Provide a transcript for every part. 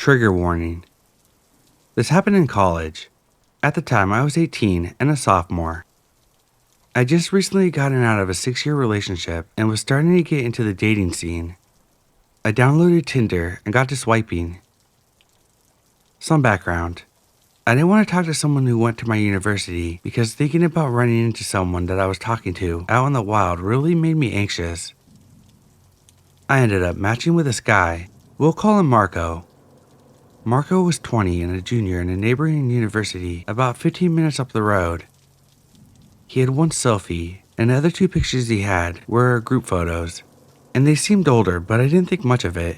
Trigger warning. This happened in college. At the time, I was 18 and a sophomore. I just recently gotten out of a 6-year relationship and was starting to get into the dating scene. I downloaded Tinder and got to swiping. Some background. I didn't want to talk to someone who went to my university because thinking about running into someone that I was talking to out in the wild really made me anxious. I ended up matching with this guy. We'll call him Marco. Marco was 20 and a junior in a neighboring university about 15 minutes up the road. He had one selfie, and the other 2 pictures he had were group photos, and they seemed older, but I didn't think much of it.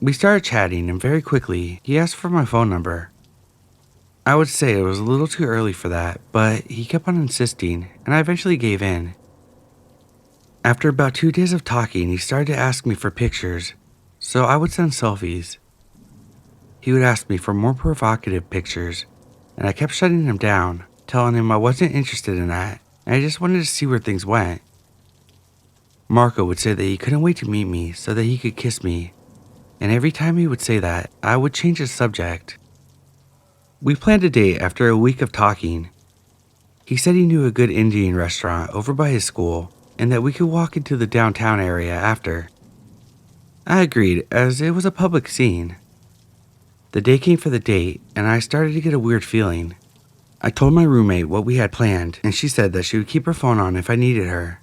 We started chatting, and very quickly, he asked for my phone number. I would say it was a little too early for that, but he kept on insisting, and I eventually gave in. After about 2 days of talking, he started to ask me for pictures, so I would send selfies. He would ask me for more provocative pictures, and I kept shutting him down, telling him I wasn't interested in that, and I just wanted to see where things went. Marco would say that he couldn't wait to meet me so that he could kiss me, and every time he would say that, I would change the subject. We planned a date after a week of talking. He said he knew a good Indian restaurant over by his school, and that we could walk into the downtown area after. I agreed, as it was a public scene. The day came for the date, and I started to get a weird feeling. I told my roommate what we had planned, and she said that she would keep her phone on if I needed her.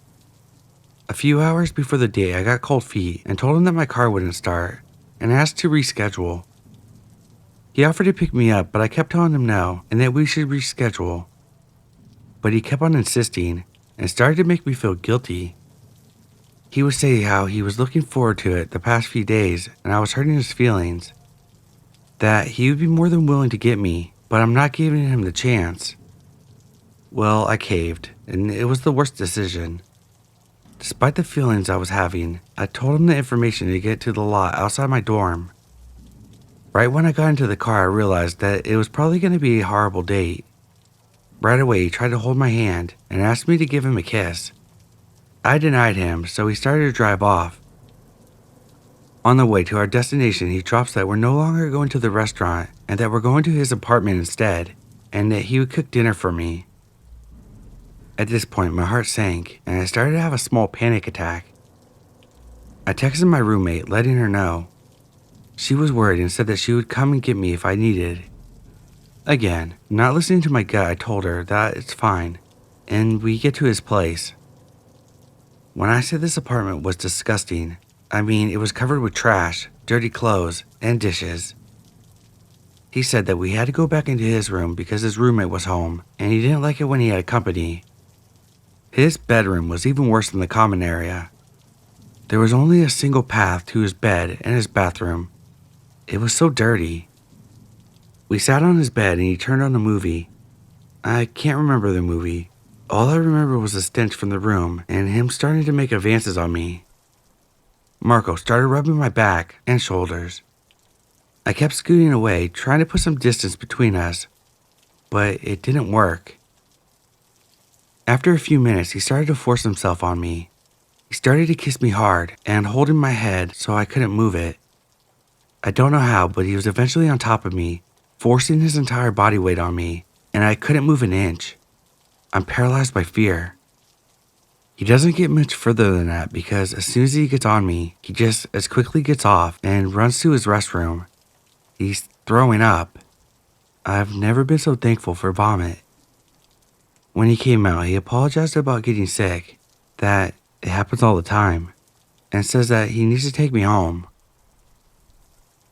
A few hours before the date, I got cold feet and told him that my car wouldn't start, and asked to reschedule. He offered to pick me up, but I kept telling him no, and that we should reschedule. But he kept on insisting, and started to make me feel guilty. He would say how he was looking forward to it the past few days, and I was hurting his feelings. That he would be more than willing to get me, but I'm not giving him the chance. Well, I caved, and it was the worst decision. Despite the feelings I was having, I told him the information to get to the lot outside my dorm. Right when I got into the car, I realized that it was probably going to be a horrible date. Right away, he tried to hold my hand and asked me to give him a kiss. I denied him, so he started to drive off. On the way to our destination, he drops that we're no longer going to the restaurant and that we're going to his apartment instead, and that he would cook dinner for me. At this point, my heart sank, and I started to have a small panic attack. I texted my roommate, letting her know. She was worried and said that she would come and get me if I needed. Again, not listening to my gut, I told her that it's fine, and we get to his place. When I said this apartment was disgusting, I mean it was covered with trash, dirty clothes, and dishes. He said that we had to go back into his room because his roommate was home, and he didn't like it when he had company. His bedroom was even worse than the common area. There was only a single path to his bed and his bathroom. It was so dirty. We sat on his bed and he turned on a movie. I can't remember the movie. All I remember was the stench from the room and him starting to make advances on me. Marco started rubbing my back and shoulders. I kept scooting away, trying to put some distance between us, but it didn't work. After a few minutes, he started to force himself on me. He started to kiss me hard and holding my head so I couldn't move it. I don't know how, but he was eventually on top of me, forcing his entire body weight on me, and I couldn't move an inch. I'm paralyzed by fear. He doesn't get much further than that because as soon as he gets on me, he just as quickly gets off and runs to his restroom. He's throwing up. I've never been so thankful for vomit. When he came out, he apologized about getting sick, that it happens all the time, and says that he needs to take me home.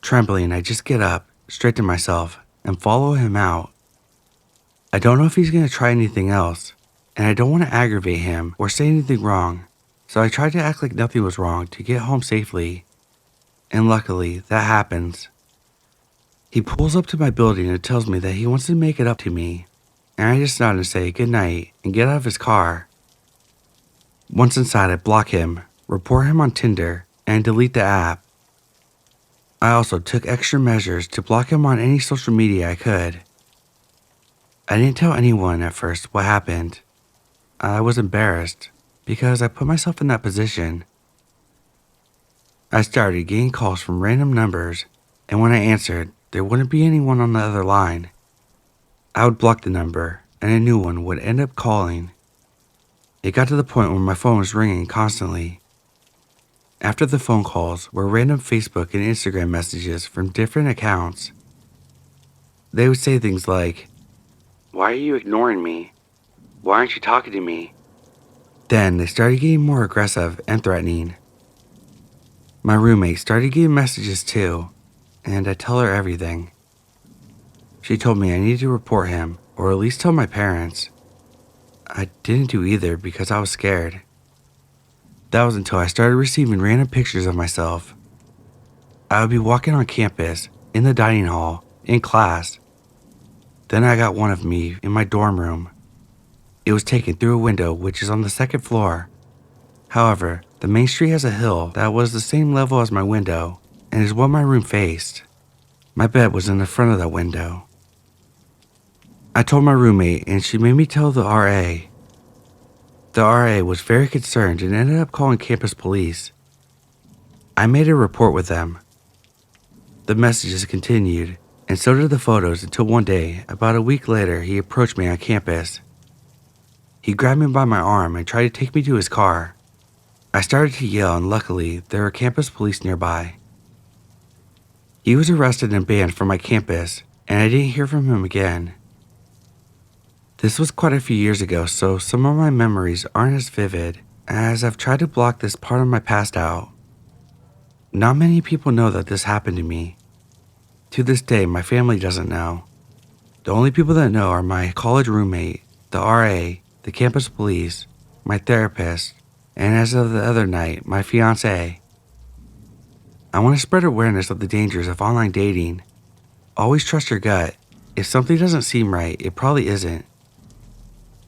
Trembling, I just get up, straighten myself, and follow him out. I don't know if he's going to try anything else, and I don't want to aggravate him or say anything wrong, so I tried to act like nothing was wrong to get home safely, and luckily, that happens. He pulls up to my building and tells me that he wants to make it up to me, and I just nod and say goodnight and get out of his car. Once inside, I block him, report him on Tinder, and delete the app. I also took extra measures to block him on any social media I could. I didn't tell anyone at first what happened. I was embarrassed because I put myself in that position. I started getting calls from random numbers, and when I answered, there wouldn't be anyone on the other line. I would block the number, and a new one would end up calling. It got to the point where my phone was ringing constantly. After the phone calls were random Facebook and Instagram messages from different accounts. They would say things like, "Why are you ignoring me? Why aren't you talking to me?" Then they started getting more aggressive and threatening. My roommate started getting messages too, and I tell her everything. She told me I needed to report him, or at least tell my parents. I didn't do either because I was scared. That was until I started receiving random pictures of myself. I would be walking on campus, in the dining hall, in class. Then I got one of me in my dorm room. It was taken through a window which is on the second floor. However, the main street has a hill that was the same level as my window and is what my room faced. My bed was in the front of that window. I told my roommate and she made me tell the RA. The RA was very concerned and ended up calling campus police. I made a report with them. The messages continued, and so did the photos until one day, about a week later, he approached me on campus. He grabbed me by my arm and tried to take me to his car. I started to yell and luckily there were campus police nearby. He was arrested and banned from my campus, and I didn't hear from him again. This was quite a few years ago, so some of my memories aren't as vivid, as I've tried to block this part of my past out. Not many people know that this happened to me. To this day, my family doesn't know. The only people that know are my college roommate, the RA, the campus police, my therapist, and as of the other night, my fiancé. I want to spread awareness of the dangers of online dating. Always trust your gut. If something doesn't seem right, it probably isn't.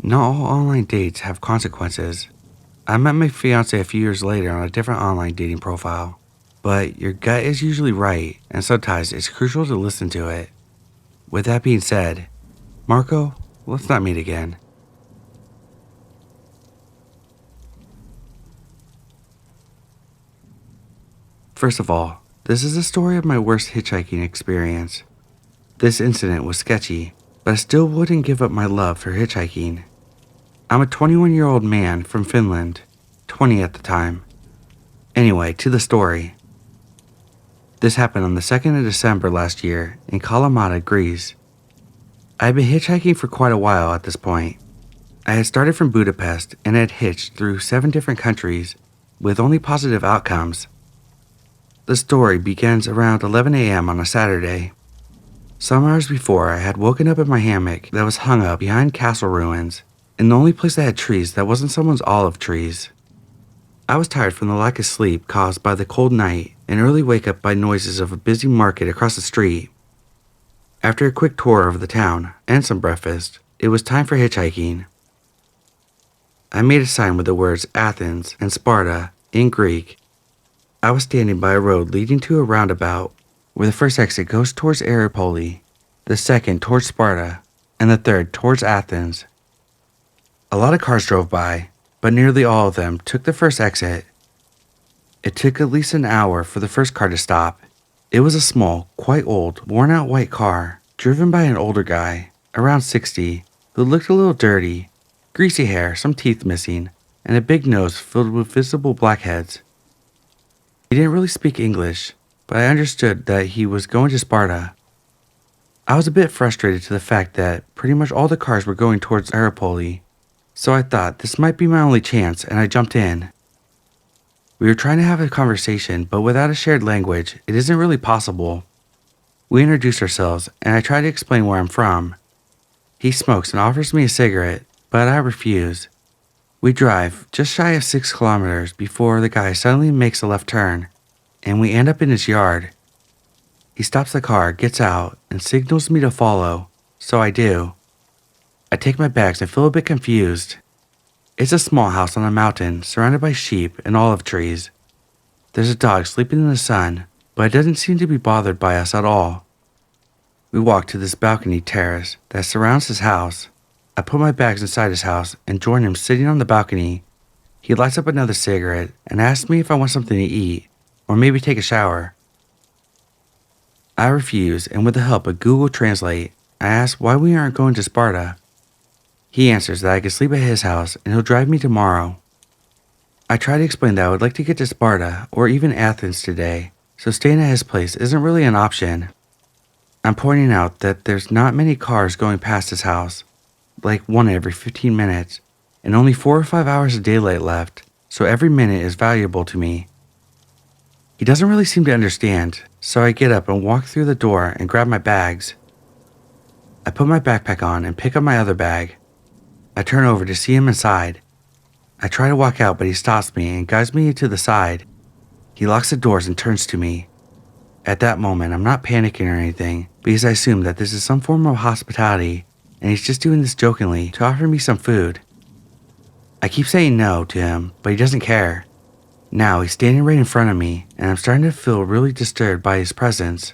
Not all online dates have consequences. I met my fiancé a few years later on a different online dating profile. But your gut is usually right, and sometimes it's crucial to listen to it. With that being said, Marco, let's not meet again. First of all, this is a story of my worst hitchhiking experience. This incident was sketchy, but I still wouldn't give up my love for hitchhiking. I'm a 21-year-old man from Finland, 20 at the time. Anyway, to the story. This happened on the 2nd of December last year in Kalamata, Greece. I had been hitchhiking for quite a while at this point. I had started from Budapest and had hitched through 7 different countries with only positive outcomes. The story begins around 11 a.m. on a Saturday. Some hours before, I had woken up in my hammock that was hung up behind castle ruins, and the only place that had trees that wasn't someone's olive trees. I was tired from the lack of sleep caused by the cold night and early wake up by noises of a busy market across the street. After a quick tour of the town and some breakfast, it was time for hitchhiking. I made a sign with the words Athens and Sparta in Greek. I was standing by a road leading to a roundabout where the first exit goes towards Aripoli, the second towards Sparta, and the third towards Athens. A lot of cars drove by, but nearly all of them took the first exit. It took at least an hour for the first car to stop. It was a small, quite old, worn-out white car, driven by an older guy, around 60, who looked a little dirty, greasy hair, some teeth missing, and a big nose filled with visible blackheads. He didn't really speak English, but I understood that he was going to Sparta. I was a bit frustrated to the fact that pretty much all the cars were going towards Aripoli, so I thought this might be my only chance and I jumped in. We were trying to have a conversation, but without a shared language, it isn't really possible. We introduced ourselves and I tried to explain where I'm from. He smokes and offers me a cigarette, but I refuse. We drive just shy of 6 kilometers before the guy suddenly makes a left turn, and we end up in his yard. He stops the car, gets out, and signals me to follow, so I do. I take my bags and feel a bit confused. It's a small house on a mountain surrounded by sheep and olive trees. There's a dog sleeping in the sun, but it doesn't seem to be bothered by us at all. We walk to this balcony terrace that surrounds his house. I put my bags inside his house and join him sitting on the balcony. He lights up another cigarette and asks me if I want something to eat, or maybe take a shower. I refuse, and with the help of Google Translate, I ask why we aren't going to Sparta. He answers that I can sleep at his house and he'll drive me tomorrow. I try to explain that I would like to get to Sparta or even Athens today, so staying at his place isn't really an option. I'm pointing out that there's not many cars going past his house, like one every 15 minutes, and only 4 or 5 hours of daylight left, so every minute is valuable to me. He doesn't really seem to understand, so I get up and walk through the door and grab my bags. I put my backpack on and pick up my other bag. I turn over to see him inside. I try to walk out, but he stops me and guides me to the side. He locks the doors and turns to me. At that moment, I'm not panicking or anything, because I assume that this is some form of hospitality, and he's just doing this jokingly to offer me some food. I keep saying no to him, but he doesn't care. Now he's standing right in front of me, and I'm starting to feel really disturbed by his presence.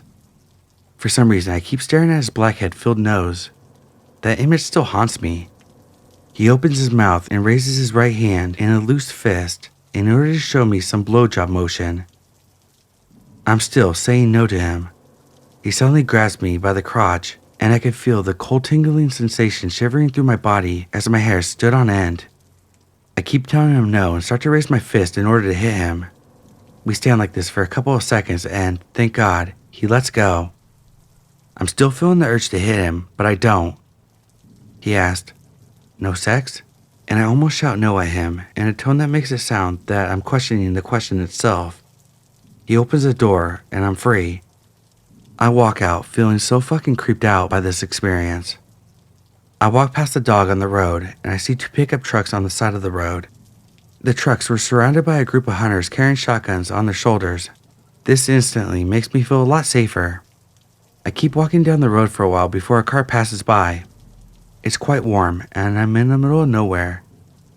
For some reason, I keep staring at his blackhead-filled nose. That image still haunts me. He opens his mouth and raises his right hand in a loose fist in order to show me some blowjob motion. I'm still saying no to him. He suddenly grabs me by the crotch, and I could feel the cold tingling sensation shivering through my body as my hair stood on end. I keep telling him no and start to raise my fist in order to hit him. We stand like this for a couple of seconds and, thank God, he lets go. I'm still feeling the urge to hit him, but I don't. He asked, "No sex?" And I almost shout no at him in a tone that makes it sound that I'm questioning the question itself. He opens the door and I'm free. I walk out feeling so fucking creeped out by this experience. I walk past the dog on the road and I see 2 pickup trucks on the side of the road. The trucks were surrounded by a group of hunters carrying shotguns on their shoulders. This instantly makes me feel a lot safer. I keep walking down the road for a while before a car passes by. It's quite warm and I'm in the middle of nowhere.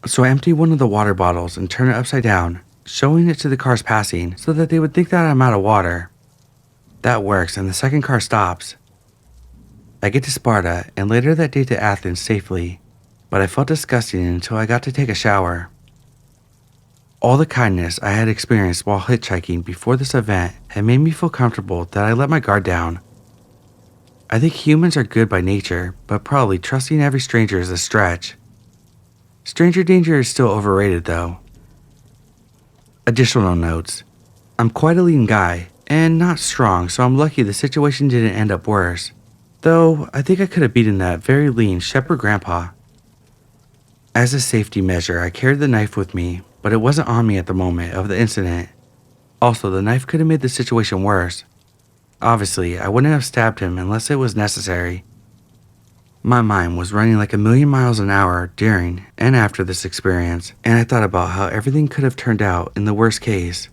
So I empty one of the water bottles and turn it upside down, showing it to the cars passing so that they would think that I'm out of water. That works and the second car stops. I get to Sparta and later that day to Athens safely, but I felt disgusting until I got to take a shower. All the kindness I had experienced while hitchhiking before this event had made me feel comfortable that I let my guard down. I think humans are good by nature, but probably trusting every stranger is a stretch. Stranger danger is still overrated though. Additional notes. I'm quite a lean guy, and not strong, so I'm lucky the situation didn't end up worse. Though, I think I could have beaten that very lean shepherd grandpa. As a safety measure, I carried the knife with me, but it wasn't on me at the moment of the incident. Also, the knife could have made the situation worse. Obviously, I wouldn't have stabbed him unless it was necessary. My mind was running like 1,000,000 miles an hour during and after this experience, and I thought about how everything could have turned out in the worst case.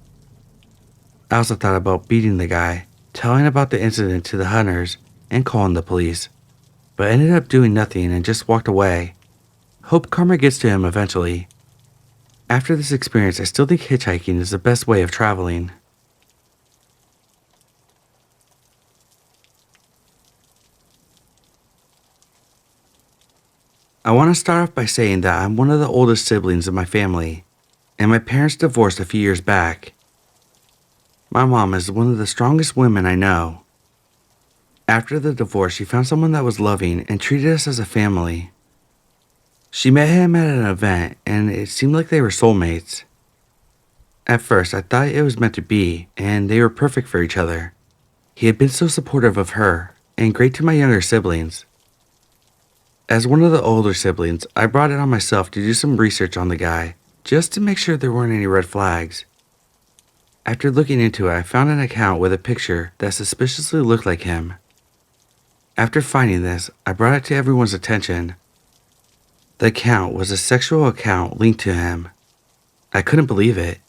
I also thought about beating the guy, telling about the incident to the hunters, and calling the police, but ended up doing nothing and just walked away. Hope karma gets to him eventually. After this experience, I still think hitchhiking is the best way of traveling. I want to start off by saying that I'm one of the oldest siblings in my family, and my parents divorced a few years back. My mom is one of the strongest women I know. After the divorce, she found someone that was loving and treated us as a family. She met him at an event, and it seemed like they were soulmates. At first, I thought it was meant to be, and they were perfect for each other. He had been so supportive of her, and great to my younger siblings. As one of the older siblings, I brought it on myself to do some research on the guy, just to make sure there weren't any red flags. After looking into it, I found an account with a picture that suspiciously looked like him. After finding this, I brought it to everyone's attention. The account was a sexual account linked to him. I couldn't believe it.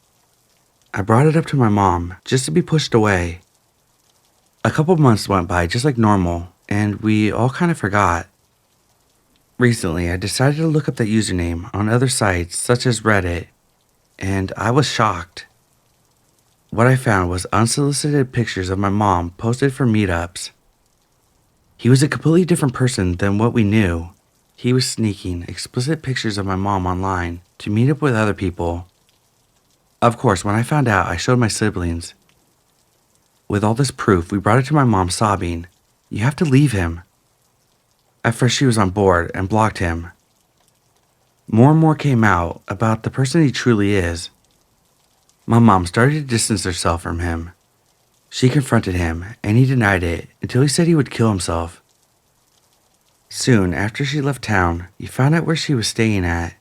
I brought it up to my mom, just to be pushed away. A couple months went by just like normal, and we all kind of forgot. Recently, I decided to look up that username on other sites such as Reddit, and I was shocked. What I found was unsolicited pictures of my mom posted for meetups. He was a completely different person than what we knew. He was sneaking explicit pictures of my mom online to meet up with other people. Of course, when I found out, I showed my siblings. With all this proof, we brought it to my mom sobbing, "You have to leave him." At first she was on board and blocked him. More and more came out about the person he truly is. My mom started to distance herself from him. She confronted him, and he denied it until he said he would kill himself. Soon after she left town, he found out where she was staying at.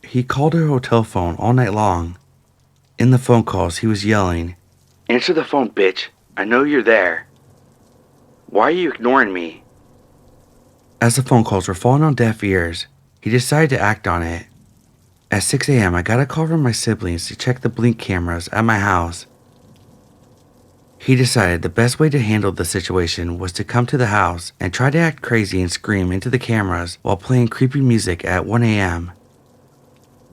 He called her hotel phone all night long. In the phone calls, he was yelling, "Answer the phone, bitch. I know you're there. Why are you ignoring me?" As the phone calls were falling on deaf ears, he decided to act on it. At 6 a.m., I got a call from my siblings to check the blink cameras at my house. He decided the best way to handle the situation was to come to the house and try to act crazy and scream into the cameras while playing creepy music at 1 a.m.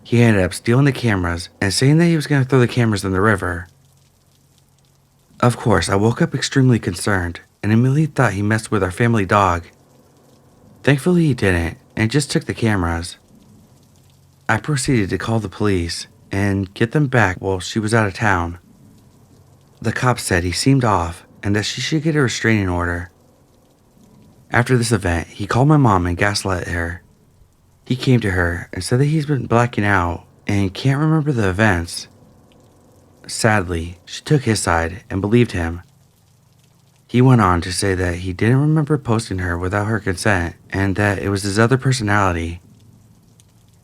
He ended up stealing the cameras and saying that he was going to throw the cameras in the river. Of course, I woke up extremely concerned and immediately thought he messed with our family dog. Thankfully he didn't and just took the cameras. I proceeded to call the police and get them back while she was out of town. The cops said he seemed off and that she should get a restraining order. After this event, he called my mom and gaslit her. He came to her and said that he's been blacking out and can't remember the events. Sadly, she took his side and believed him. He went on to say that he didn't remember posting her without her consent and that it was his other personality.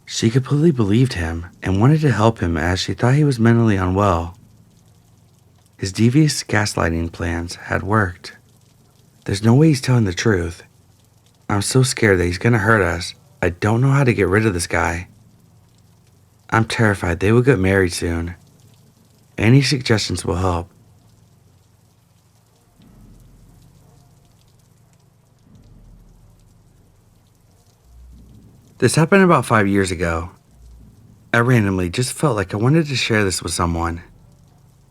She completely believed him and wanted to help him as she thought he was mentally unwell. His devious gaslighting plans had worked. There's no way he's telling the truth. I'm so scared that he's gonna hurt us. I don't know how to get rid of this guy. I'm terrified they will get married soon. Any suggestions will help. This happened about 5 years ago. I randomly just felt like I wanted to share this with someone.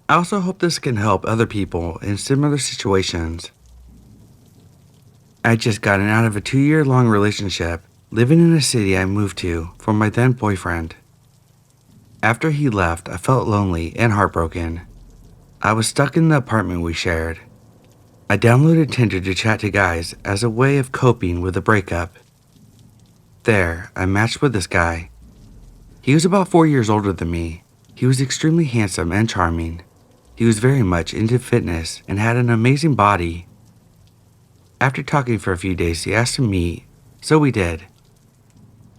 I also hope this can help other people in similar situations. I had just gotten out of a 2-year-long relationship, living in a city I moved to for my then boyfriend. After he left, I felt lonely and heartbroken. I was stuck in the apartment we shared. I downloaded Tinder to chat to guys as a way of coping with the breakup. There, I matched with this guy. He was about 4 years older than me. He was extremely handsome and charming. He was very much into fitness and had an amazing body. After talking for a few days, he asked to meet, so we did.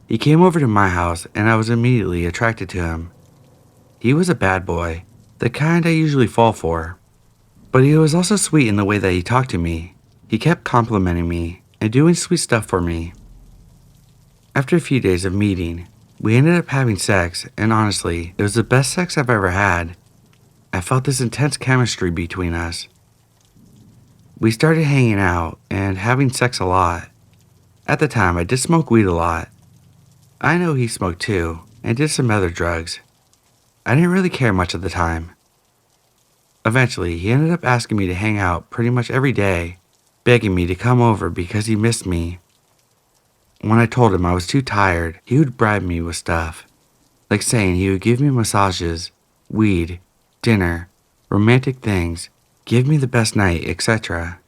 He came over to my house and I was immediately attracted to him. He was a bad boy, the kind I usually fall for. But he was also sweet in the way that he talked to me. He kept complimenting me and doing sweet stuff for me. After a few days of meeting, we ended up having sex, and honestly, it was the best sex I've ever had. I felt this intense chemistry between us. We started hanging out and having sex a lot. At the time, I did smoke weed a lot. I know he smoked too, and did some other drugs. I didn't really care much at the time. Eventually, he ended up asking me to hang out pretty much every day, begging me to come over because he missed me. When I told him I was too tired, he would bribe me with stuff, like saying he would give me massages, weed, dinner, romantic things, give me the best night, etc.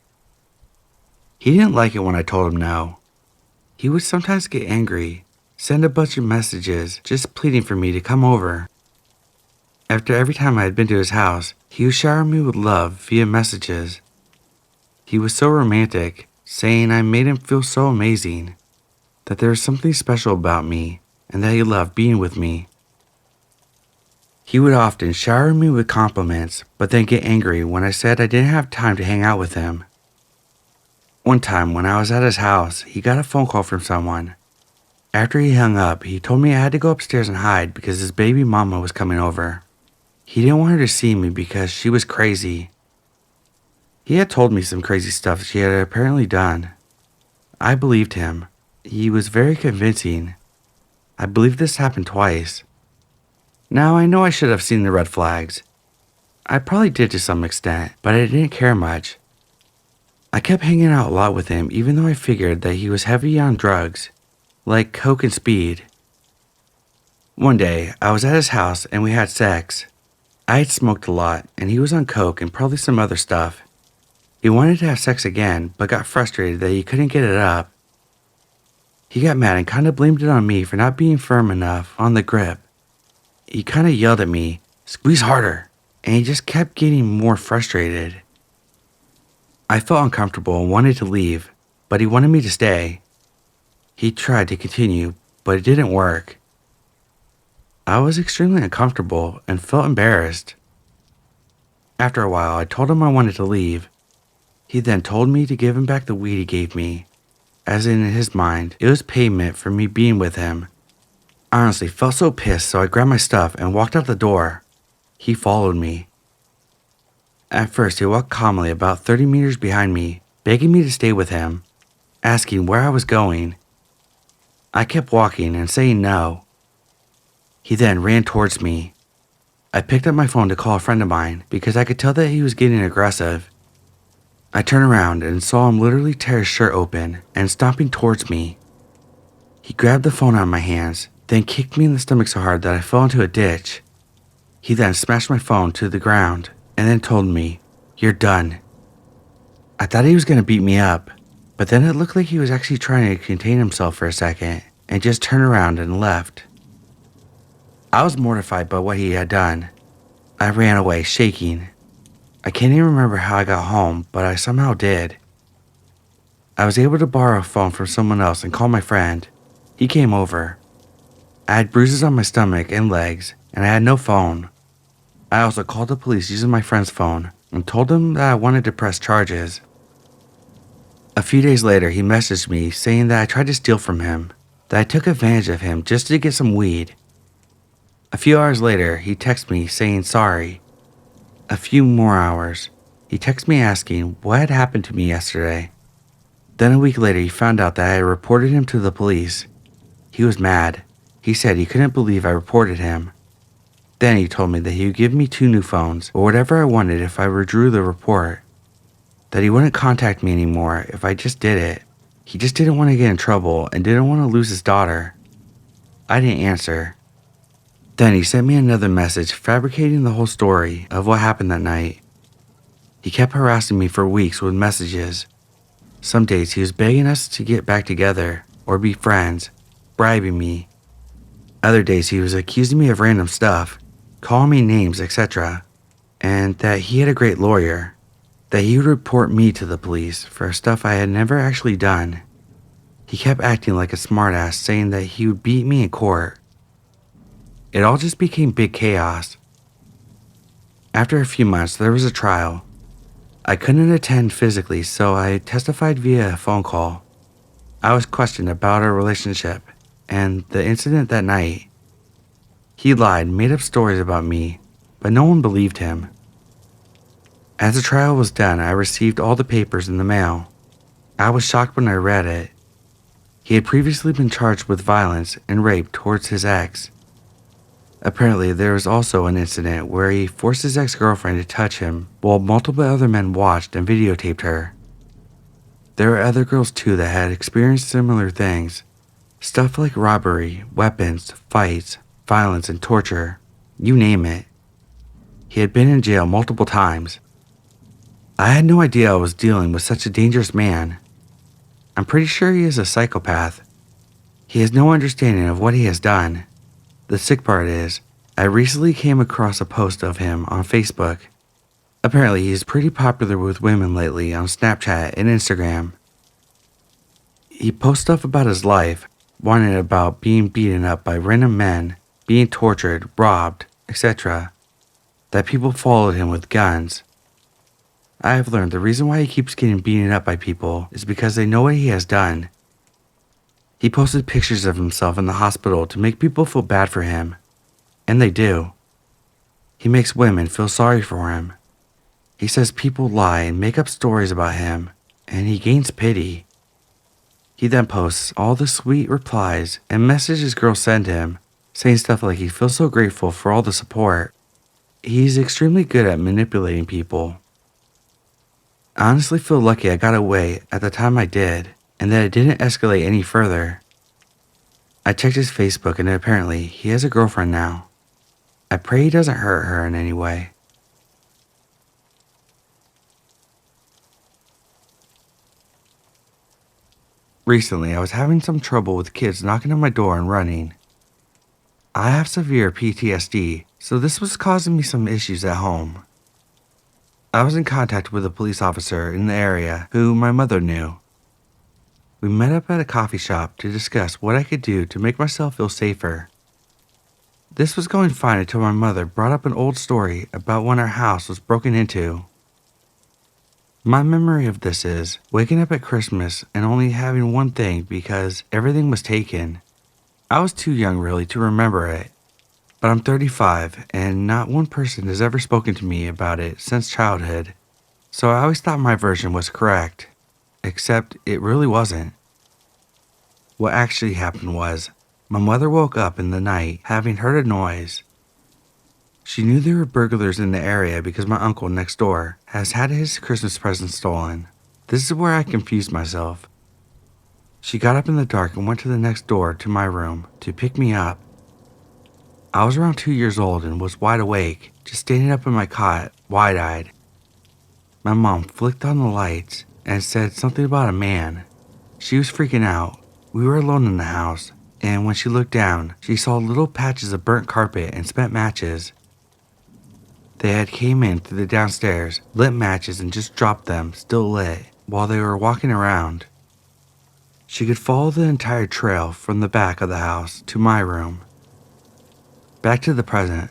He didn't like it when I told him no. He would sometimes get angry, send a bunch of messages just pleading for me to come over. After every time I had been to his house, he would shower me with love via messages. He was so romantic, saying I made him feel so amazing, that there was something special about me and that he loved being with me. He would often shower me with compliments, but then get angry when I said I didn't have time to hang out with him. One time when I was at his house, he got a phone call from someone. After he hung up, he told me I had to go upstairs and hide because his baby mama was coming over. He didn't want her to see me because she was crazy. He had told me some crazy stuff she had apparently done. I believed him. He was very convincing. I believe this happened twice. Now I know I should have seen the red flags. I probably did to some extent, but I didn't care much. I kept hanging out a lot with him even though I figured that he was heavy on drugs, like coke and speed. One day, I was at his house and we had sex. I had smoked a lot, and he was on coke and probably some other stuff. He wanted to have sex again, but got frustrated that he couldn't get it up. He got mad and kind of blamed it on me for not being firm enough on the grip. He kind of yelled at me, "Squeeze harder," and he just kept getting more frustrated. I felt uncomfortable and wanted to leave, but he wanted me to stay. He tried to continue, but it didn't work. I was extremely uncomfortable and felt embarrassed. After a while, I told him I wanted to leave. He then told me to give him back the weed he gave me, as in his mind, it was payment for me being with him. I honestly felt so pissed, so I grabbed my stuff and walked out the door. He followed me. At first, he walked calmly about 30 meters behind me, begging me to stay with him, asking where I was going. I kept walking and saying no. He then ran towards me. I picked up my phone to call a friend of mine because I could tell that he was getting aggressive. I turned around and saw him literally tear his shirt open and stomping towards me. He grabbed the phone out of my hands, then kicked me in the stomach so hard that I fell into a ditch. He then smashed my phone to the ground and then told me, "You're done." I thought he was going to beat me up, but then it looked like he was actually trying to contain himself for a second and just turned around and left. I was mortified by what he had done. I ran away, shaking. I can't even remember how I got home, but I somehow did. I was able to borrow a phone from someone else and call my friend. He came over. I had bruises on my stomach and legs, and I had no phone. I also called the police using my friend's phone and told them that I wanted to press charges. A few days later, he messaged me saying that I tried to steal from him, that I took advantage of him just to get some weed. A few hours later, he texted me saying sorry. A few more hours, he texted me asking what had happened to me yesterday. Then a week later, he found out that I had reported him to the police. He was mad. He said he couldn't believe I reported him. Then he told me that he would give me 2 new phones or whatever I wanted if I withdrew the report. That he wouldn't contact me anymore if I just did it. He just didn't want to get in trouble and didn't want to lose his daughter. I didn't answer. Then he sent me another message fabricating the whole story of what happened that night. He kept harassing me for weeks with messages. Some days he was begging us to get back together or be friends, bribing me. Other days he was accusing me of random stuff, calling me names, etc. And that he had a great lawyer, that he would report me to the police for stuff I had never actually done. He kept acting like a smartass, saying that he would beat me in court. It all just became big chaos. After a few months, there was a trial. I couldn't attend physically, so I testified via a phone call. I was questioned about our relationship and the incident that night. He lied, made up stories about me, but no one believed him. As the trial was done, I received all the papers in the mail. I was shocked when I read it. He had previously been charged with violence and rape towards his ex. Apparently, there was also an incident where he forced his ex-girlfriend to touch him while multiple other men watched and videotaped her. There were other girls too that had experienced similar things. Stuff like robbery, weapons, fights, violence, and torture. You name it. He had been in jail multiple times. I had no idea I was dealing with such a dangerous man. I'm pretty sure he is a psychopath. He has no understanding of what he has done. The sick part is, I recently came across a post of him on Facebook. Apparently, he is pretty popular with women lately on Snapchat and Instagram. He posts stuff about his life, wanting about being beaten up by random men, being tortured, robbed, etc. That people followed him with guns. I have learned the reason why he keeps getting beaten up by people is because they know what he has done. He posted pictures of himself in the hospital to make people feel bad for him. And they do. He makes women feel sorry for him. He says people lie and make up stories about him, and he gains pity. He then posts all the sweet replies and messages girls send him, saying stuff like he feels so grateful for all the support. He's extremely good at manipulating people. I honestly feel lucky I got away at the time I did, and that it didn't escalate any further. I checked his Facebook and apparently he has a girlfriend now. I pray he doesn't hurt her in any way. Recently, I was having some trouble with kids knocking on my door and running. I have severe PTSD, so this was causing me some issues at home. I was in contact with a police officer in the area who my mother knew. We met up at a coffee shop to discuss what I could do to make myself feel safer. This was going fine until my mother brought up an old story about when our house was broken into. My memory of this is waking up at Christmas and only having one thing because everything was taken. I was too young really to remember it, but I'm 35 and not one person has ever spoken to me about it since childhood, so I always thought my version was correct, except it really wasn't. What actually happened was, my mother woke up in the night having heard a noise. She knew there were burglars in the area because my uncle next door has had his Christmas present stolen. This is where I confused myself. She got up in the dark and went to the next door to my room to pick me up. I was around 2 years old and was wide awake, just standing up in my cot, wide-eyed. My mom flicked on the lights and said something about a man. She was freaking out. We were alone in the house, and when she looked down, she saw little patches of burnt carpet and spent matches. They had came in through the downstairs, lit matches and just dropped them, still lit, while they were walking around. She could follow the entire trail from the back of the house to my room. Back to the present.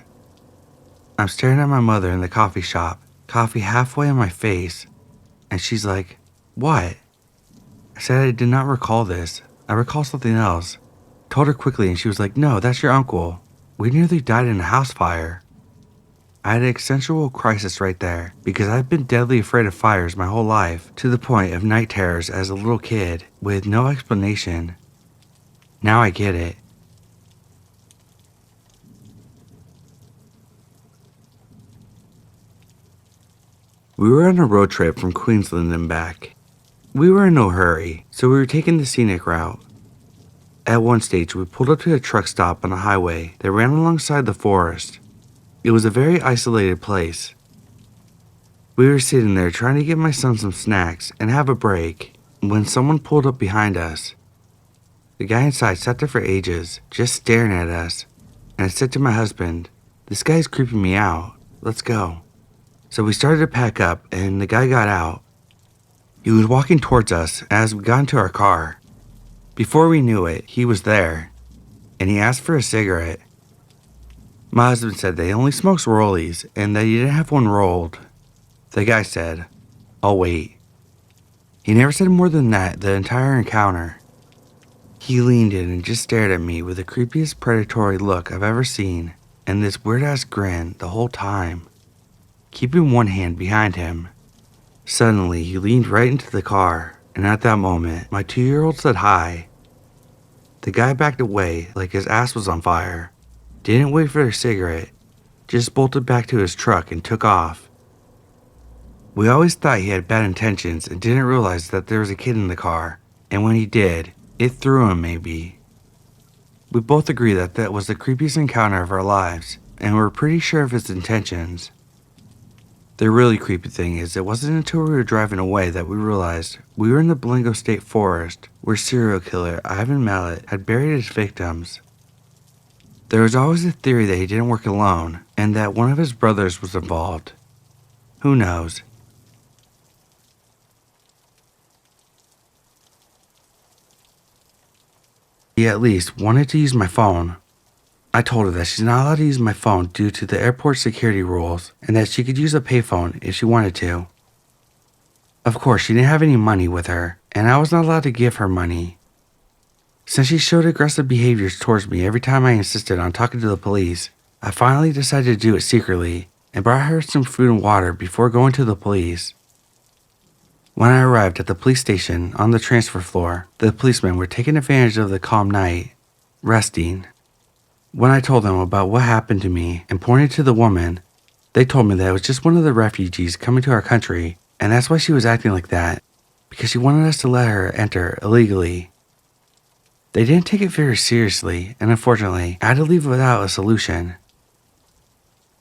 I'm staring at my mother in the coffee shop, coffee halfway in my face, and she's like, "What?" I said I did not recall this. I recall something else. Told her quickly and she was like, "No, that's your uncle. We nearly died in a house fire." I had an existential crisis right there because I've been deadly afraid of fires my whole life, to the point of night terrors as a little kid with no explanation. Now I get it. We were on a road trip from Queensland and back. We were in no hurry, so we were taking the scenic route. At one stage, we pulled up to a truck stop on a highway that ran alongside the forest. It was a very isolated place. We were sitting there trying to get my son some snacks and have a break when someone pulled up behind us. The guy inside sat there for ages, just staring at us, and I said to my husband, "This guy's creeping me out. Let's go." So we started to pack up and the guy got out. He was walking towards us as we got into our car. Before we knew it, he was there, and he asked for a cigarette. My husband said that he only smokes rollies and that he didn't have one rolled. The guy said, "I'll wait." He never said more than that the entire encounter. He leaned in and just stared at me with the creepiest predatory look I've ever seen, and this weird-ass grin the whole time, keeping one hand behind him. Suddenly, he leaned right into the car, and at that moment, my 2-year-old said hi. The guy backed away like his ass was on fire, didn't wait for a cigarette, just bolted back to his truck and took off. We always thought he had bad intentions and didn't realize that there was a kid in the car, and when he did, it threw him maybe. We both agree that that was the creepiest encounter of our lives, and we're pretty sure of his intentions. The really creepy thing is it wasn't until we were driving away that we realized we were in the Blanco State Forest where serial killer Ivan Mallet had buried his victims. There was always a theory that he didn't work alone and that one of his brothers was involved. Who knows? He at least wanted to use my phone. I told her that she's not allowed to use my phone due to the airport security rules and that she could use a payphone if she wanted to. Of course, she didn't have any money with her, and I was not allowed to give her money. Since she showed aggressive behaviors towards me every time I insisted on talking to the police, I finally decided to do it secretly and brought her some food and water before going to the police. When I arrived at the police station on the transfer floor, the policemen were taking advantage of the calm night, resting. When I told them about what happened to me and pointed to the woman, they told me that it was just one of the refugees coming to our country, and that's why she was acting like that, because she wanted us to let her enter illegally. They didn't take it very seriously, and unfortunately, I had to leave without a solution.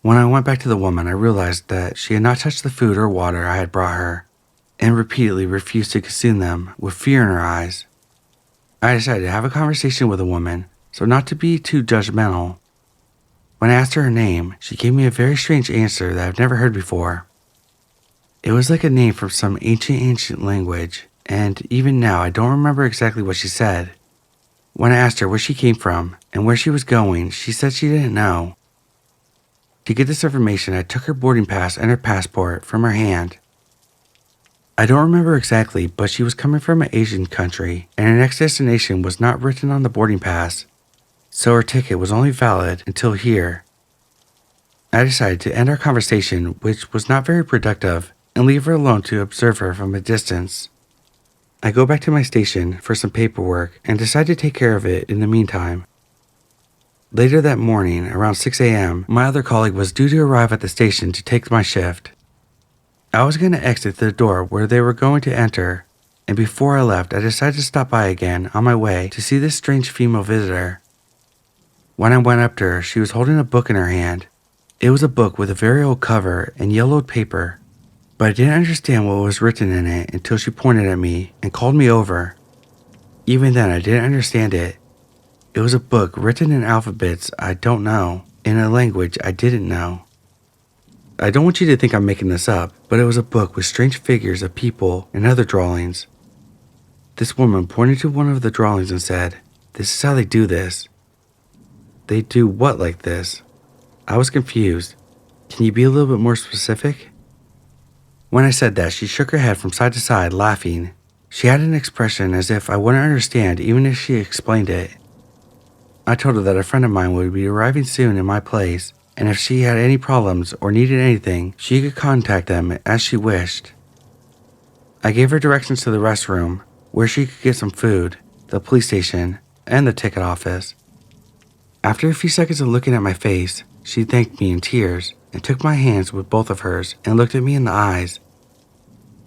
When I went back to the woman, I realized that she had not touched the food or water I had brought her, and repeatedly refused to consume them with fear in her eyes. I decided to have a conversation with the woman, so not to be too judgmental. When I asked her name, she gave me a very strange answer that I've never heard before. It was like a name from some ancient language, and even now I don't remember exactly what she said. When I asked her where she came from and where she was going, she said she didn't know. To get this information, I took her boarding pass and her passport from her hand. I don't remember exactly, but she was coming from an Asian country, and her next destination was not written on the boarding pass, so her ticket was only valid until here. I decided to end our conversation, which was not very productive, and leave her alone to observe her from a distance. I go back to my station for some paperwork and decide to take care of it in the meantime. Later that morning, around 6 a.m., my other colleague was due to arrive at the station to take my shift. I was going to exit the door where they were going to enter, and before I left, I decided to stop by again on my way to see this strange female visitor. When I went up to her, she was holding a book in her hand. It was a book with a very old cover and yellowed paper, but I didn't understand what was written in it until she pointed at me and called me over. Even then, I didn't understand it. It was a book written in alphabets I don't know, in a language I didn't know. I don't want you to think I'm making this up, but it was a book with strange figures of people and other drawings. This woman pointed to one of the drawings and said, "This is how they do this." They do what like this? I was confused. Can you be a little bit more specific? When I said that, she shook her head from side to side, laughing. She had an expression as if I wouldn't understand even if she explained it. I told her that a friend of mine would be arriving soon in my place, and if she had any problems or needed anything, she could contact them as she wished. I gave her directions to the restroom, where she could get some food, the police station, and the ticket office. After a few seconds of looking at my face, she thanked me in tears and took my hands with both of hers and looked at me in the eyes.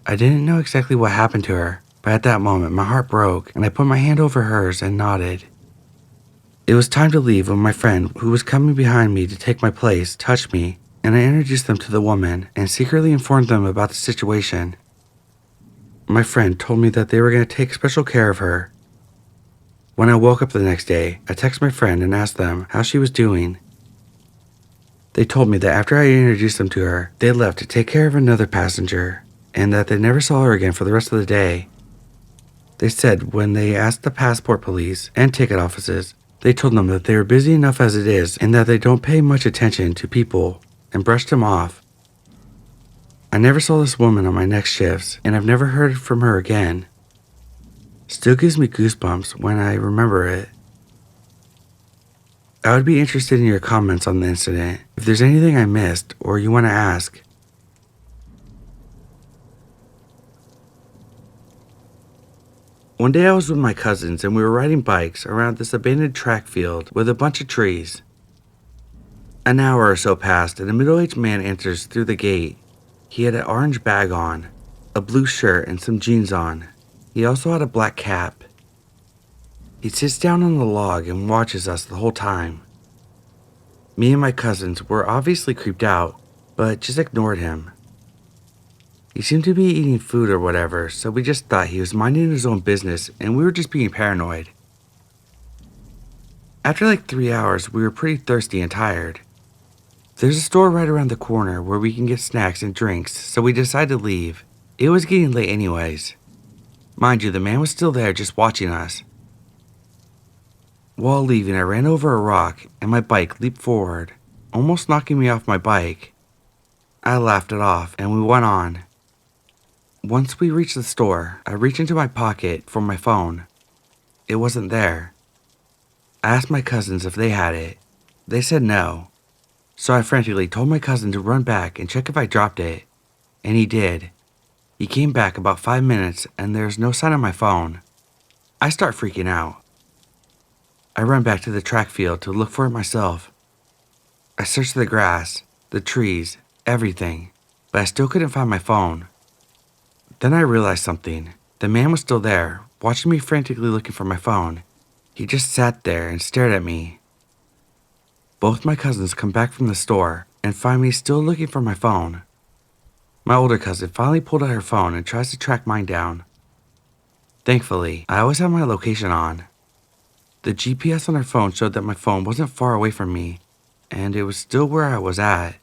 I didn't know exactly what happened to her, but at that moment my heart broke and I put my hand over hers and nodded. It was time to leave when my friend, who was coming behind me to take my place, touched me, and I introduced them to the woman and secretly informed them about the situation. My friend told me that they were going to take special care of her. When I woke up the next day, I texted my friend and asked them how she was doing. They told me that after I introduced them to her, they left to take care of another passenger, and that they never saw her again for the rest of the day. They said when they asked the passport police and ticket offices, they told them that they were busy enough as it is and that they don't pay much attention to people and brushed them off. I never saw this woman on my next shifts, and I've never heard from her again. Still gives me goosebumps when I remember it. I would be interested in your comments on the incident, if there's anything I missed or you want to ask. One day I was with my cousins and we were riding bikes around this abandoned track field with a bunch of trees. An hour or so passed and a middle-aged man enters through the gate. He had an orange bag on, a blue shirt and some jeans on. He also had a black cap. He sits down on the log and watches us the whole time. Me and my cousins were obviously creeped out, but just ignored him. He seemed to be eating food or whatever, so we just thought he was minding his own business and we were just being paranoid. After like 3 hours, we were pretty thirsty and tired. There's a store right around the corner where we can get snacks and drinks, so we decided to leave. It was getting late anyways. Mind you, the man was still there just watching us. While leaving, I ran over a rock and my bike leaped forward, almost knocking me off my bike. I laughed it off and we went on. Once we reached the store, I reached into my pocket for my phone. It wasn't there. I asked my cousins if they had it. They said no. So I frantically told my cousin to run back and check if I dropped it. And he did. He came back about 5 minutes and there's no sign of my phone. I start freaking out. I run back to the track field to look for it myself. I searched the grass, the trees, everything, but I still couldn't find my phone. Then I realized something. The man was still there, watching me frantically looking for my phone. He just sat there and stared at me. Both my cousins come back from the store, and find me still looking for my phone. My older cousin finally pulled out her phone and tries to track mine down. Thankfully, I always have my location on. The GPS on her phone showed that my phone wasn't far away from me, and it was still where I was at.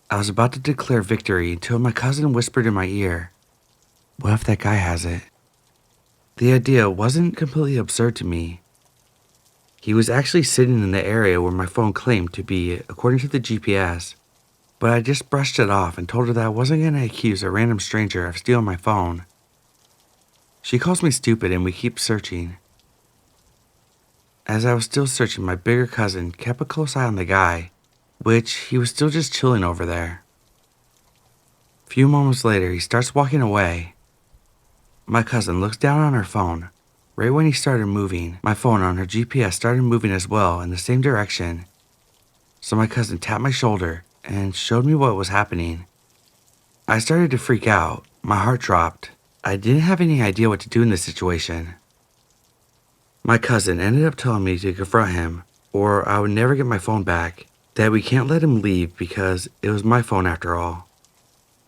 I was about to declare victory until my cousin whispered in my ear, "What if that guy has it?" The idea wasn't completely absurd to me. He was actually sitting in the area where my phone claimed to be, according to the GPS, but I just brushed it off and told her that I wasn't going to accuse a random stranger of stealing my phone. She calls me stupid and we keep searching. As I was still searching, my bigger cousin kept a close eye on the guy, which he was still just chilling over there. A few moments later, he starts walking away. My cousin looks down on her phone. Right when he started moving, my phone on her GPS started moving as well in the same direction. So my cousin tapped my shoulder and showed me what was happening. I started to freak out. My heart dropped. I didn't have any idea what to do in this situation. My cousin ended up telling me to confront him, or I would never get my phone back, that we can't let him leave because it was my phone after all.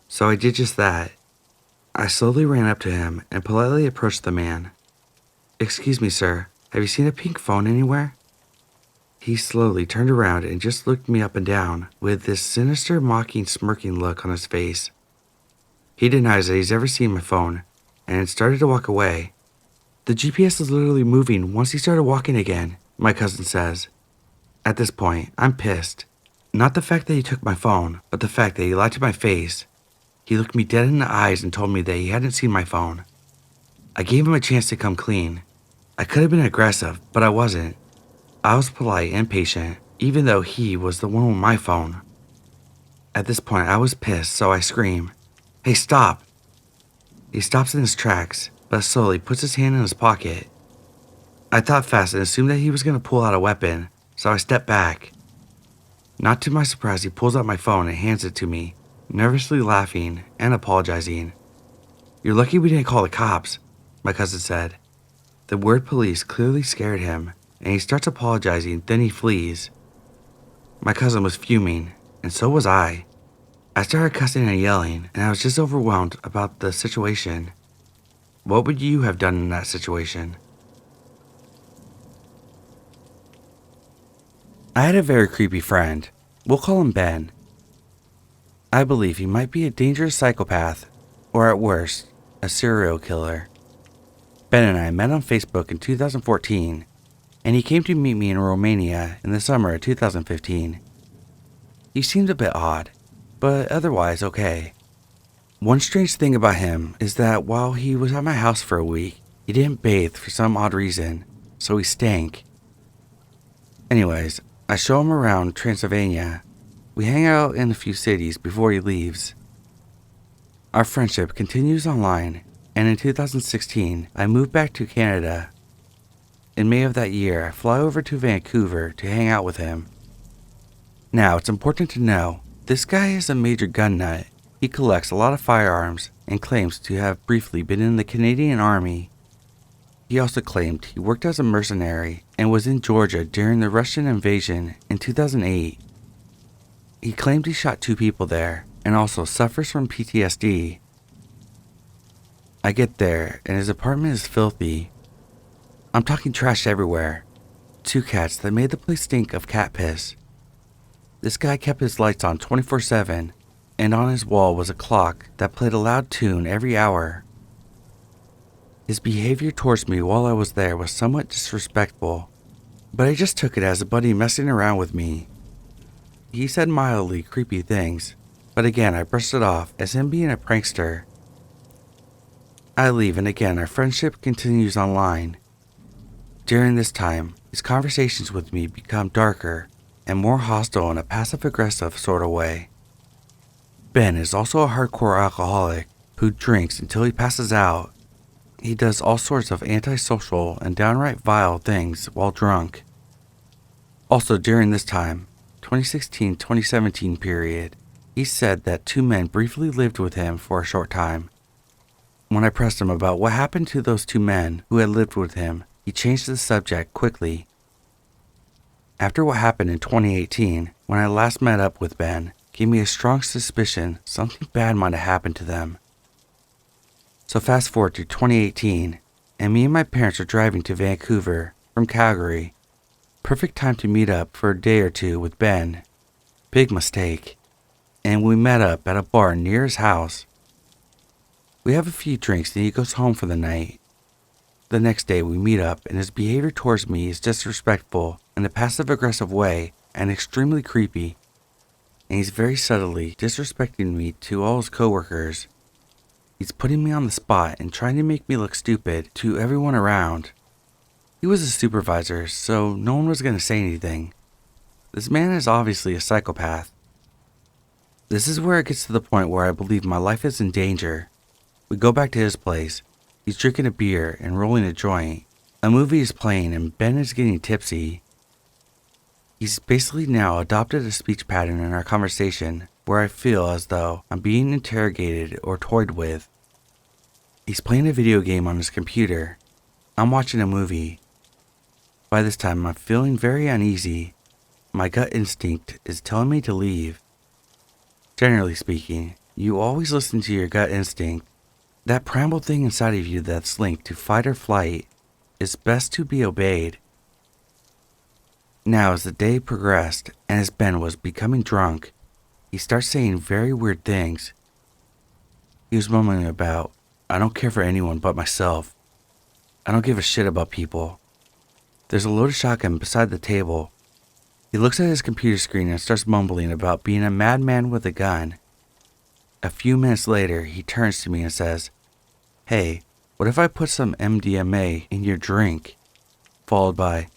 So I did just that. I slowly ran up to him and politely approached the man. "Excuse me, sir, have you seen a pink phone anywhere?" He slowly turned around and just looked me up and down with this sinister, mocking, smirking look on his face. He denies that he's ever seen my phone and started to walk away. "The GPS is literally moving once he started walking again," my cousin says. At this point, I'm pissed. Not the fact that he took my phone, but the fact that he lied to my face. He looked me dead in the eyes and told me that he hadn't seen my phone. I gave him a chance to come clean. I could have been aggressive, but I wasn't. I was polite and patient, even though he was the one with my phone. At this point, I was pissed, so I scream, "Hey, stop!" He stops in his tracks, but slowly puts his hand in his pocket. I thought fast and assumed that he was going to pull out a weapon, so I stepped back. Not to my surprise, he pulls out my phone and hands it to me, nervously laughing and apologizing. "You're lucky we didn't call the cops," my cousin said. The word police clearly scared him, and he starts apologizing, then he flees. My cousin was fuming, and so was I. I started cussing and yelling, and I was just overwhelmed about the situation. What would you have done in that situation? I had a very creepy friend. We'll call him Ben. I believe he might be a dangerous psychopath, or at worst, a serial killer. Ben and I met on Facebook in 2014, and he came to meet me in Romania in the summer of 2015. He seemed a bit odd, but otherwise okay. One strange thing about him is that while he was at my house for a week, he didn't bathe for some odd reason, so he stank. Anyways, I show him around Transylvania. We hang out in a few cities before he leaves. Our friendship continues online, and in 2016, I moved back to Canada. In May of that year, I fly over to Vancouver to hang out with him. Now, it's important to know, this guy is a major gun nut. He collects a lot of firearms and claims to have briefly been in the Canadian Army. He also claimed he worked as a mercenary and was in Georgia during the Russian invasion in 2008. He claimed he shot 2 people there and also suffers from PTSD. I get there and his apartment is filthy. I'm talking trash everywhere. 2 cats that made the place stink of cat piss. This guy kept his lights on 24/7, and on his wall was a clock that played a loud tune every hour. His behavior towards me while I was there was somewhat disrespectful, but I just took it as a buddy messing around with me. He said mildly creepy things, but again I brushed it off as him being a prankster. I leave and again our friendship continues online. During this time, his conversations with me become darker and more hostile in a passive-aggressive sort of way. Ben is also a hardcore alcoholic who drinks until he passes out. He does all sorts of antisocial and downright vile things while drunk. Also during this time, 2016-2017 period, he said that 2 men briefly lived with him for a short time. When I pressed him about what happened to those 2 men who had lived with him, he changed the subject quickly. After what happened in 2018, when I last met up with Ben, gave me a strong suspicion something bad might have happened to them. So fast forward to 2018, and me and my parents are driving to Vancouver from Calgary. Perfect time to meet up for a day or two with Ben. Big mistake. And we met up at a bar near his house. We have a few drinks and he goes home for the night. The next day we meet up and his behavior towards me is disrespectful in a passive-aggressive way and extremely creepy. And he's very subtly disrespecting me to all his coworkers. He's putting me on the spot and trying to make me look stupid to everyone around. He was a supervisor, so no one was going to say anything. This man is obviously a psychopath. This is where it gets to the point where I believe my life is in danger. We go back to his place. He's drinking a beer and rolling a joint. A movie is playing and Ben is getting tipsy. He's basically now adopted a speech pattern in our conversation where I feel as though I'm being interrogated or toyed with. He's playing a video game on his computer. I'm watching a movie. By this time, I'm feeling very uneasy. My gut instinct is telling me to leave. Generally speaking, you always listen to your gut instinct. That primal thing inside of you that's linked to fight or flight is best to be obeyed. Now, as the day progressed and as Ben was becoming drunk, he starts saying very weird things. He was mumbling about, "I don't care for anyone but myself. I don't give a shit about people." There's a loaded shotgun beside the table. He looks at his computer screen and starts mumbling about being a madman with a gun. A few minutes later, he turns to me and says, "Hey, what if I put some MDMA in your drink?" Followed by,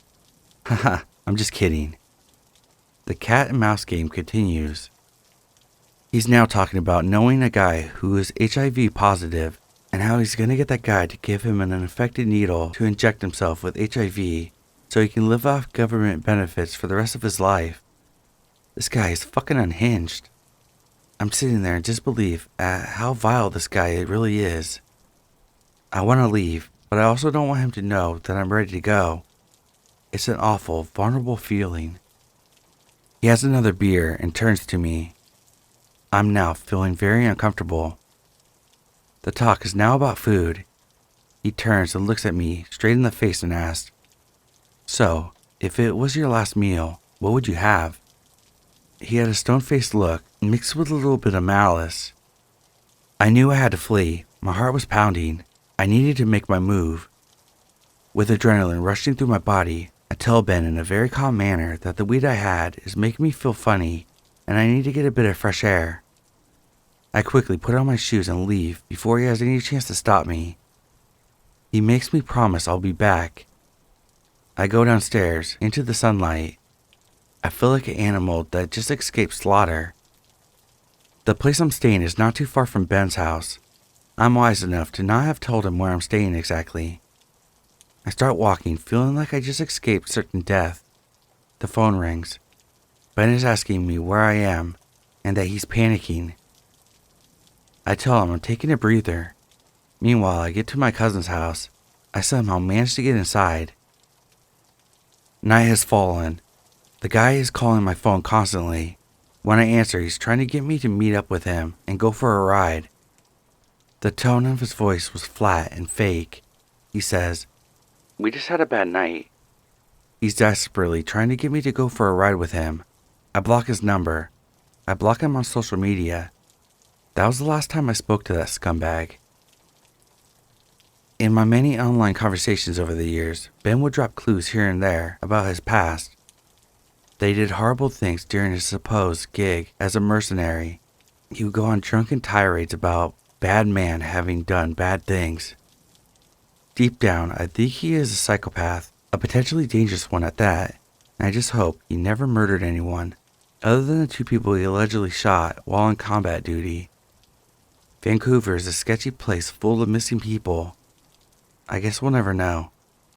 "Haha, I'm just kidding." The cat and mouse game continues. He's now talking about knowing a guy who is HIV positive and how he's going to get that guy to give him an infected needle to inject himself with HIV so he can live off government benefits for the rest of his life. This guy is fucking unhinged. I'm sitting there in disbelief at how vile this guy really is. I want to leave, but I also don't want him to know that I'm ready to go. It's an awful, vulnerable feeling. He has another beer and turns to me. I'm now feeling very uncomfortable. The talk is now about food. He turns and looks at me straight in the face and asks, "So, if it was your last meal, what would you have?" He had a stone-faced look mixed with a little bit of malice. I knew I had to flee. My heart was pounding. I needed to make my move. With adrenaline rushing through my body, I tell Ben in a very calm manner that the weed I had is making me feel funny and I need to get a bit of fresh air. I quickly put on my shoes and leave before he has any chance to stop me. He makes me promise I'll be back. I go downstairs into the sunlight. I feel like an animal that just escaped slaughter. The place I'm staying is not too far from Ben's house. I'm wise enough to not have told him where I'm staying exactly. I start walking, feeling like I just escaped certain death. The phone rings. Ben is asking me where I am and that he's panicking. I tell him I'm taking a breather. Meanwhile, I get to my cousin's house. I somehow manage to get inside. Night has fallen. The guy is calling my phone constantly. When I answer, he's trying to get me to meet up with him and go for a ride. The tone of his voice was flat and fake. He says, "We just had a bad night." He's desperately trying to get me to go for a ride with him. I block his number. I block him on social media. That was the last time I spoke to that scumbag. In my many online conversations over the years, Ben would drop clues here and there about his past. They did horrible things during his supposed gig as a mercenary. He would go on drunken tirades about bad man having done bad things. Deep down, I think he is a psychopath, a potentially dangerous one at that, and I just hope he never murdered anyone, other than the 2 people he allegedly shot while on combat duty. Vancouver is a sketchy place full of missing people. I guess we'll never know.